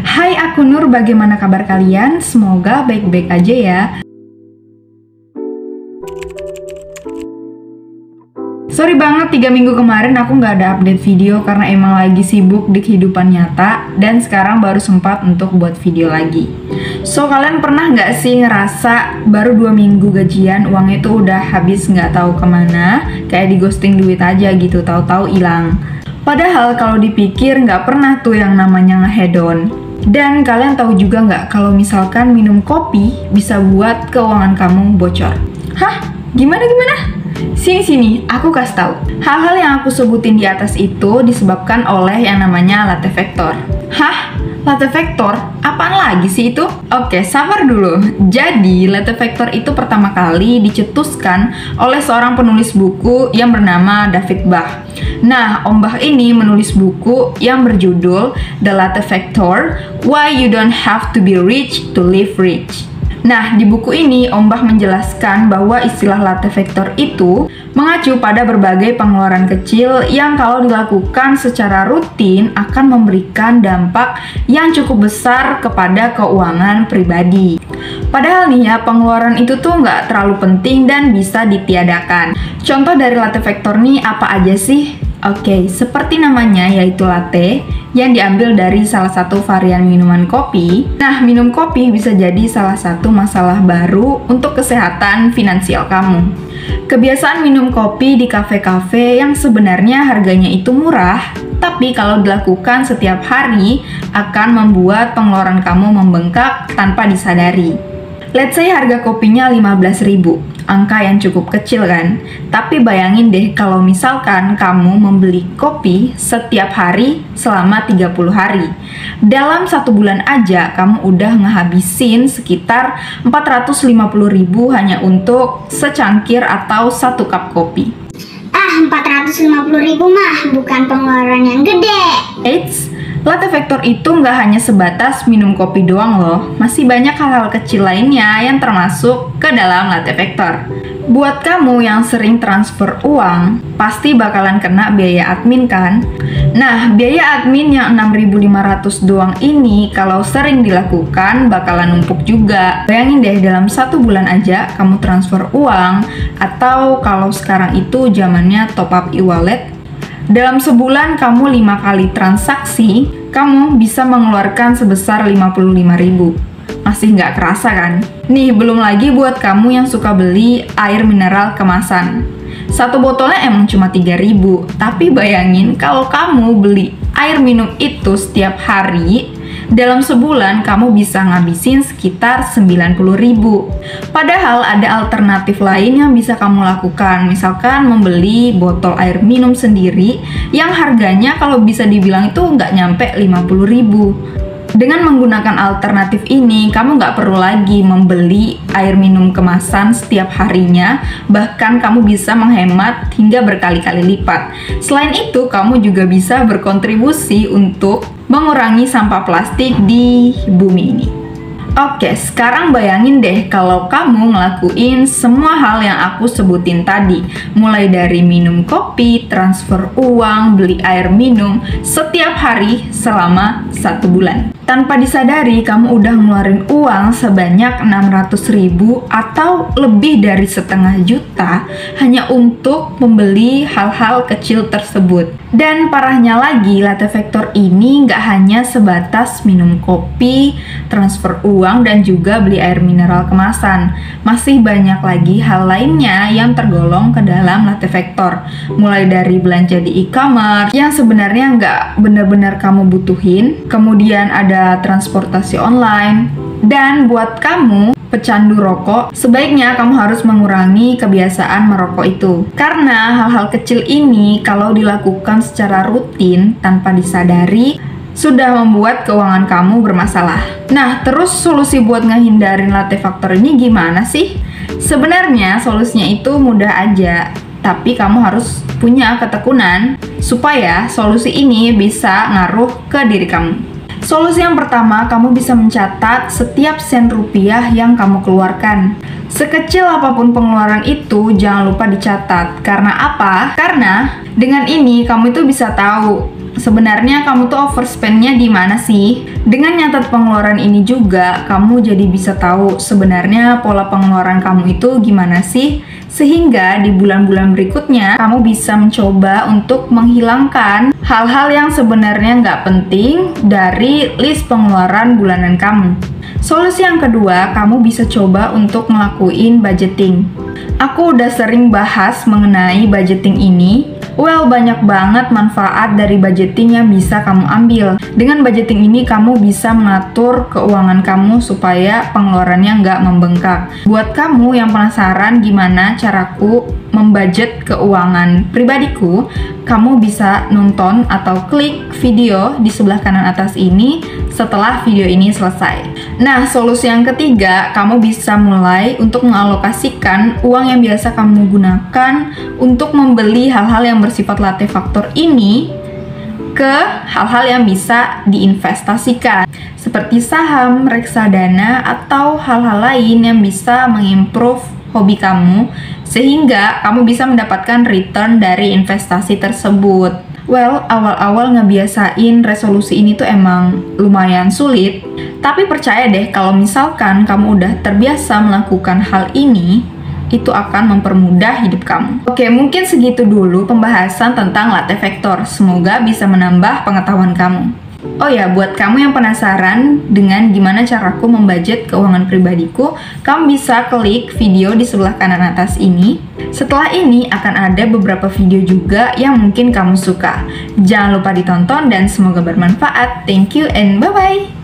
Hai, aku Nur, bagaimana kabar kalian? Semoga baik-baik aja ya. Sorry banget, 3 minggu kemarin aku nggak ada update video karena emang lagi sibuk di kehidupan nyata dan sekarang baru sempat untuk buat video lagi. So, kalian pernah nggak sih ngerasa baru 2 minggu gajian, uangnya itu udah habis nggak tahu kemana, kayak di ghosting duit aja gitu, tahu-tahu hilang. Padahal kalau dipikir nggak pernah tuh yang namanya nge-hedon. Dan kalian tahu juga nggak kalau misalkan minum kopi bisa buat keuangan kamu bocor? Hah? Gimana? Sini, aku kasih tahu. Hal-hal yang aku sebutin di atas itu disebabkan oleh yang namanya latte vector. Hah? Latte vector? Apaan lagi sih itu? Oke, sabar dulu. Jadi, latte vector itu pertama kali dicetuskan oleh seorang penulis buku yang bernama David Bach. Nah, Om Bach ini menulis buku yang berjudul The Latte Vector, Why You Don't Have to Be Rich to Live Rich. Nah, di buku ini Om Bach menjelaskan bahwa istilah latte vector itu mengacu pada berbagai pengeluaran kecil yang kalau dilakukan secara rutin akan memberikan dampak yang cukup besar kepada keuangan pribadi. Padahal nih ya, pengeluaran itu tuh nggak terlalu penting dan bisa ditiadakan. Contoh dari latte vector nih apa aja sih? Oke, seperti namanya yaitu latte yang diambil dari salah satu varian minuman kopi. Nah, minum kopi bisa jadi salah satu masalah baru untuk kesehatan finansial kamu. Kebiasaan minum kopi di kafe-kafe yang sebenarnya harganya itu murah, tapi kalau dilakukan setiap hari akan membuat pengeluaran kamu membengkak tanpa disadari. Let's say harga kopinya 15.000, angka yang cukup kecil kan? Tapi bayangin deh kalau misalkan kamu membeli kopi setiap hari selama 30 hari. Dalam 1 bulan aja kamu udah ngehabisin sekitar 450.000 hanya untuk secangkir atau 1 cup kopi. 450.000 mah bukan pengeluaran yang gede. Eits, latte vector itu nggak hanya sebatas minum kopi doang loh, masih banyak hal-hal kecil lainnya yang termasuk ke dalam latte vector. Buat kamu yang sering transfer uang, pasti bakalan kena biaya admin kan? Nah, biaya admin yang 6.500 doang ini kalau sering dilakukan bakalan numpuk juga. Bayangin deh dalam 1 bulan aja kamu transfer uang, atau kalau sekarang itu zamannya top up e-wallet, dalam sebulan kamu 5 kali transaksi, kamu bisa mengeluarkan sebesar 55.000. Masih nggak kerasa kan? Nih, belum lagi buat kamu yang suka beli air mineral kemasan. 1 botolnya emang cuma 3.000, tapi bayangin kalau kamu beli air minum itu setiap hari, dalam sebulan kamu bisa ngabisin sekitar 90.000. Padahal ada alternatif lain yang bisa kamu lakukan, misalkan membeli botol air minum sendiri yang harganya kalau bisa dibilang itu nggak nyampe 50.000. Dengan menggunakan alternatif ini, kamu nggak perlu lagi membeli air minum kemasan setiap harinya, bahkan kamu bisa menghemat hingga berkali-kali lipat. Selain itu, kamu juga bisa berkontribusi untuk mengurangi sampah plastik di bumi ini. Oke, sekarang bayangin deh kalau kamu ngelakuin semua hal yang aku sebutin tadi, mulai dari minum kopi, transfer uang, beli air minum setiap hari selama 1 bulan. Tanpa disadari, kamu udah ngeluarin uang sebanyak 600.000 atau lebih dari setengah juta hanya untuk membeli hal-hal kecil tersebut. Dan parahnya lagi, latte vector ini nggak hanya sebatas minum kopi, transfer uang, dan juga beli air mineral kemasan. Masih banyak lagi hal lainnya yang tergolong ke dalam latte vector. Mulai dari belanja di e-commerce yang sebenarnya nggak benar-benar kamu butuhin, kemudian ada transportasi online, dan buat kamu pecandu rokok, sebaiknya kamu harus mengurangi kebiasaan merokok itu. Karena hal-hal kecil ini kalau dilakukan secara rutin tanpa disadari, sudah membuat keuangan kamu bermasalah. Nah, terus solusi buat ngehindarin latte vector ini gimana sih? Sebenarnya solusinya itu mudah aja, tapi kamu harus punya ketekunan supaya solusi ini bisa ngaruh ke diri kamu. Solusi yang pertama, kamu bisa mencatat setiap sen rupiah yang kamu keluarkan. Sekecil apapun pengeluaran itu, jangan lupa dicatat. Karena apa? Karena dengan ini kamu itu bisa tahu Sebenarnya kamu tuh overspend-nya di mana sih? Dengan nyatat pengeluaran ini juga, kamu jadi bisa tahu sebenarnya pola pengeluaran kamu itu gimana sih? Sehingga di bulan-bulan berikutnya, kamu bisa mencoba untuk menghilangkan hal-hal yang sebenarnya nggak penting dari list pengeluaran bulanan kamu. Solusi yang kedua, kamu bisa coba untuk ngelakuin budgeting. Aku udah sering bahas mengenai budgeting ini. Well, banyak banget manfaat dari budgeting yang bisa kamu ambil. Dengan budgeting ini, kamu bisa mengatur keuangan kamu supaya pengeluarannya nggak membengkak. Buat kamu yang penasaran gimana caraku membudget keuangan pribadiku, kamu bisa nonton atau klik video di sebelah kanan atas ini setelah video ini selesai. Nah, solusi yang ketiga, kamu bisa mulai untuk mengalokasikan uang yang biasa kamu gunakan untuk membeli hal-hal yang bersifat latte factor ini ke hal-hal yang bisa diinvestasikan seperti saham, reksadana, atau hal-hal lain yang bisa mengimprove hobi kamu sehingga kamu bisa mendapatkan return dari investasi tersebut. Well, awal-awal ngebiasain resolusi ini tuh emang lumayan sulit, tapi percaya deh kalau misalkan kamu udah terbiasa melakukan hal ini, itu akan mempermudah hidup kamu. Oke, mungkin segitu dulu pembahasan tentang latte factor. Semoga bisa menambah pengetahuan kamu. Oh ya, buat kamu yang penasaran dengan gimana caraku membudget keuangan pribadiku, kamu bisa klik video di sebelah kanan atas ini. Setelah ini akan ada beberapa video juga yang mungkin kamu suka. Jangan lupa ditonton dan semoga bermanfaat. Thank you and bye-bye!